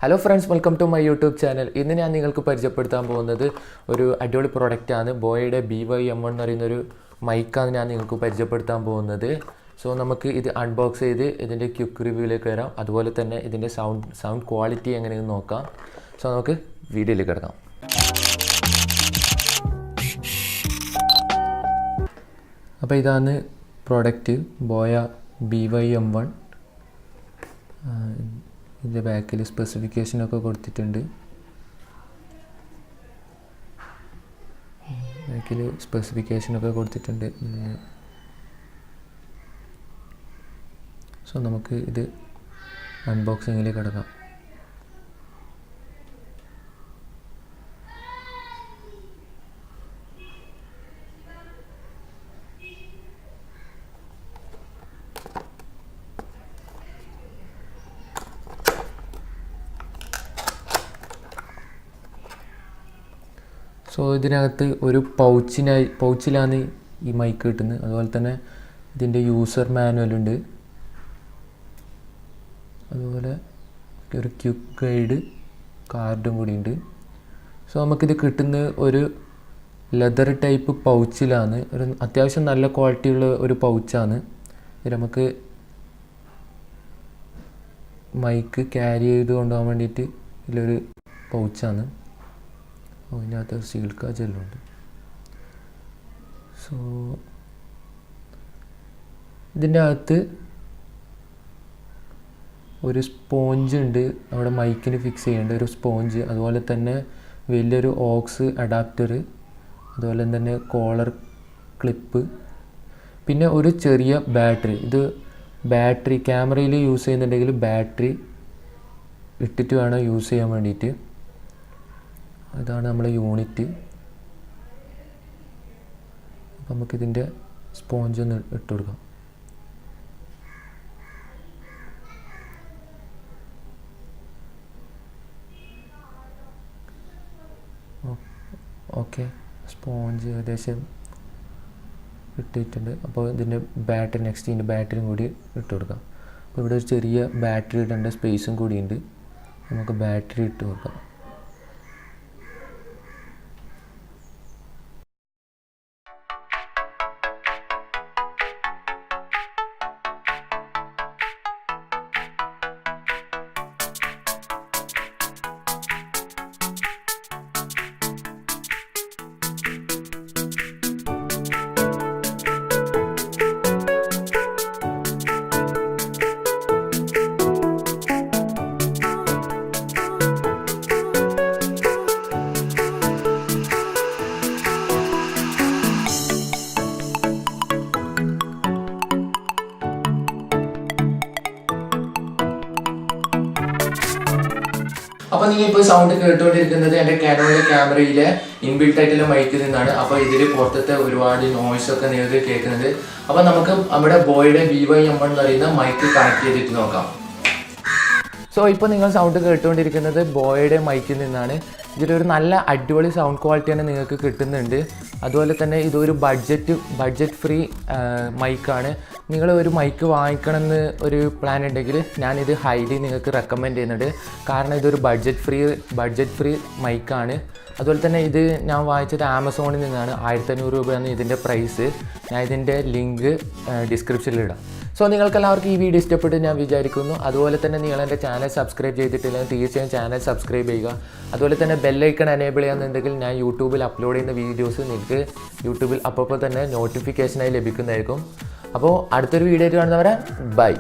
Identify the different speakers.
Speaker 1: Hello friends, welcome to my YouTube channel. ഇന്ന് ഞാൻ നിങ്ങൾക്ക് പരിചയപ്പെടുത്താൻ പോകുന്നത് ഒരു അടിപൊളി പ്രോഡക്റ്റ് ആണ്. ബോയയുടെ BY-M1 എന്ന് പറയുന്ന ഒരു മൈക്കാണ് ഞാൻ നിങ്ങൾക്ക് പരിചയപ്പെടുത്താൻ പോകുന്നത്. സോ നമുക്ക് ഇത് അൺബോക്സ് ചെയ്ത് ഇതിന്റെ ക്വിക്ക് റിവ്യൂയിലേക്ക് വരാം. അതുപോലെ തന്നെ ഇതിന്റെ സൗണ്ട് ക്വാളിറ്റി എങ്ങനെയെന്ന് നോക്കാം. സോ നമുക്ക് വീഡിയോയിലേക്ക് കടക്കാം. അപ്പോൾ ഇതാണ് പ്രോഡക്റ്റ് ബോയ BY-M1. ഇതിൻ്റെ ബാക്കിൽ സ്പെസിഫിക്കേഷനൊക്കെ കൊടുത്തിട്ടുണ്ട്. സോ നമുക്ക് ഇത് അൺബോക്സിങ്ങിലേക്ക് കടക്കാം. സോ ഇതിനകത്ത് ഒരു പൗച്ചിലാണ് ഈ മൈക്ക് കിട്ടുന്നത്. അതുപോലെ തന്നെ ഇതിൻ്റെ യൂസർ മാനുവലുണ്ട്. അതുപോലെ ഒരു ക്വിക്ക് ഗൈഡ് കാർഡും കൂടി ഉണ്ട്. സോ നമുക്കിത് കിട്ടുന്ന ഒരു ലെതർ ടൈപ്പ് പൗച്ചിലാണ്. ഒരു അത്യാവശ്യം നല്ല ക്വാളിറ്റിയുള്ള ഒരു പൗച്ചാണ്. ഇത് നമുക്ക് മൈക്ക് ക്യാരി ചെയ്ത് കൊണ്ടുപോകാൻ വേണ്ടിയിട്ട് ഇതിലൊരു പൗച്ചാണ്. അതിനകത്ത് സ്റ്റീൽ കാജെല്ലുണ്ട്. സോ ഇതിൻ്റെ അകത്ത് ഒരു സ്പോഞ്ച് ഉണ്ട്. അവിടെ മൈക്കിന് ഫിക്സ് ചെയ്യേണ്ട ഒരു സ്പോഞ്ച്, അതുപോലെ തന്നെ വലിയൊരു ഓക്സ് അഡാപ്റ്റർ, അതുപോലെ തന്നെ കോളർ ക്ലിപ്പ്, പിന്നെ ഒരു ചെറിയ ബാറ്ററി. ഇത് ബാറ്ററി ക്യാമറയിൽ യൂസ് ചെയ്യുന്നുണ്ടെങ്കിൽ ബാറ്ററി ഇട്ടിട്ട് വേണം യൂസ് ചെയ്യാൻ വേണ്ടിയിട്ട്. ഇതാണ് നമ്മളെ യൂണിറ്റ്. അപ്പം നമുക്കിതിൻ്റെ സ്പോഞ്ച് ഒന്ന് ഇട്ട് കൊടുക്കാം. ഓക്കെ, സ്പോഞ്ച് ഏകദേശം ഇട്ടിട്ടുണ്ട്. അപ്പോൾ ഇതിൻ്റെ ബാറ്ററി ഇതിൻ്റെ ബാറ്ററിയും കൂടി ഇട്ട് കൊടുക്കാം. അപ്പോൾ ഇവിടെ ഒരു ചെറിയ ബാറ്ററി ഇടേണ്ട സ്പേസും കൂടിയുണ്ട്. നമുക്ക് ബാറ്ററി ഇട്ട് കൊടുക്കാം. അപ്പോൾ നിങ്ങൾ ഇപ്പോൾ സൗണ്ട് കേട്ടുകൊണ്ടിരിക്കുന്നത് എൻ്റെ കാനോണിലെ ക്യാമറയിലെ ഇൻബിൽട്ട് ആയിട്ടുള്ള മൈക്കിൽ നിന്നാണ്. അപ്പോൾ ഇതിൽ പുറത്തത്തെ ഒരുപാട് നോയ്സ് ഒക്കെ നിങ്ങൾക്ക് കേൾക്കുന്നുണ്ട്. അപ്പോൾ നമുക്ക് നമ്മുടെ ബോയുടെ BY-M1 എന്ന് പറയുന്ന മൈക്ക് കണക്ട് ചെയ്തിട്ട് നോക്കാം. സോ ഇപ്പോൾ നിങ്ങൾ സൗണ്ട് കേട്ടുകൊണ്ടിരിക്കുന്നത് ബോയുടെ മൈക്കിൽ നിന്നാണ്. ഇതിലൊരു നല്ല അടിപൊളി സൗണ്ട് ക്വാളിറ്റിയാണ് നിങ്ങൾക്ക് കിട്ടുന്നുണ്ട്. അതുപോലെ തന്നെ ഇതൊരു ബഡ്ജറ്റ് ഫ്രീ മൈക്കാണ്. നിങ്ങൾ ഒരു മൈക്ക് വാങ്ങിക്കണമെന്ന് ഒരു പ്ലാൻ ഉണ്ടെങ്കിൽ ഞാനിത് ഹൈലി നിങ്ങൾക്ക് റെക്കമെൻഡ് ചെയ്യുന്നുണ്ട്. കാരണം ഇതൊരു ബഡ്ജറ്റ് ഫ്രീ മൈക്കാണ്. അതുപോലെ തന്നെ ഇത് ഞാൻ വാങ്ങിച്ചത് ആമസോണിൽ നിന്നാണ്. 1500 രൂപയാണ് ഇതിൻ്റെ പ്രൈസ്. ഞാൻ ഇതിൻ്റെ ലിങ്ക് ഡിസ്ക്രിപ്ഷനിലിടാം. സോ നിങ്ങൾക്കെല്ലാവർക്കും ഈ വീഡിയോ ഇഷ്ടപ്പെട്ട് ഞാൻ വിചാരിക്കുന്നു. അതുപോലെ തന്നെ നിങ്ങൾ എൻ്റെ ചാനൽ സബ്സ്ക്രൈബ് ചെയ്തിട്ടില്ലെങ്കിൽ തീർച്ചയായും ചാനൽ സബ്സ്ക്രൈബ് ചെയ്യുക. അതുപോലെ തന്നെ ബെല്ലൈക്കൺ എനേബിൾ ചെയ്യാന്നുണ്ടെങ്കിൽ ഞാൻ യൂട്യൂബിൽ അപ്ലോഡ് ചെയ്യുന്ന വീഡിയോസ് നിങ്ങൾക്ക് യൂട്യൂബിൽ അപ്പോൾ തന്നെ നോട്ടിഫിക്കേഷനായി ലഭിക്കുന്നതായിരിക്കും. അപ്പോൾ അടുത്തൊരു വീഡിയോ ആയിട്ട് കാണുന്നവരെ ബൈ.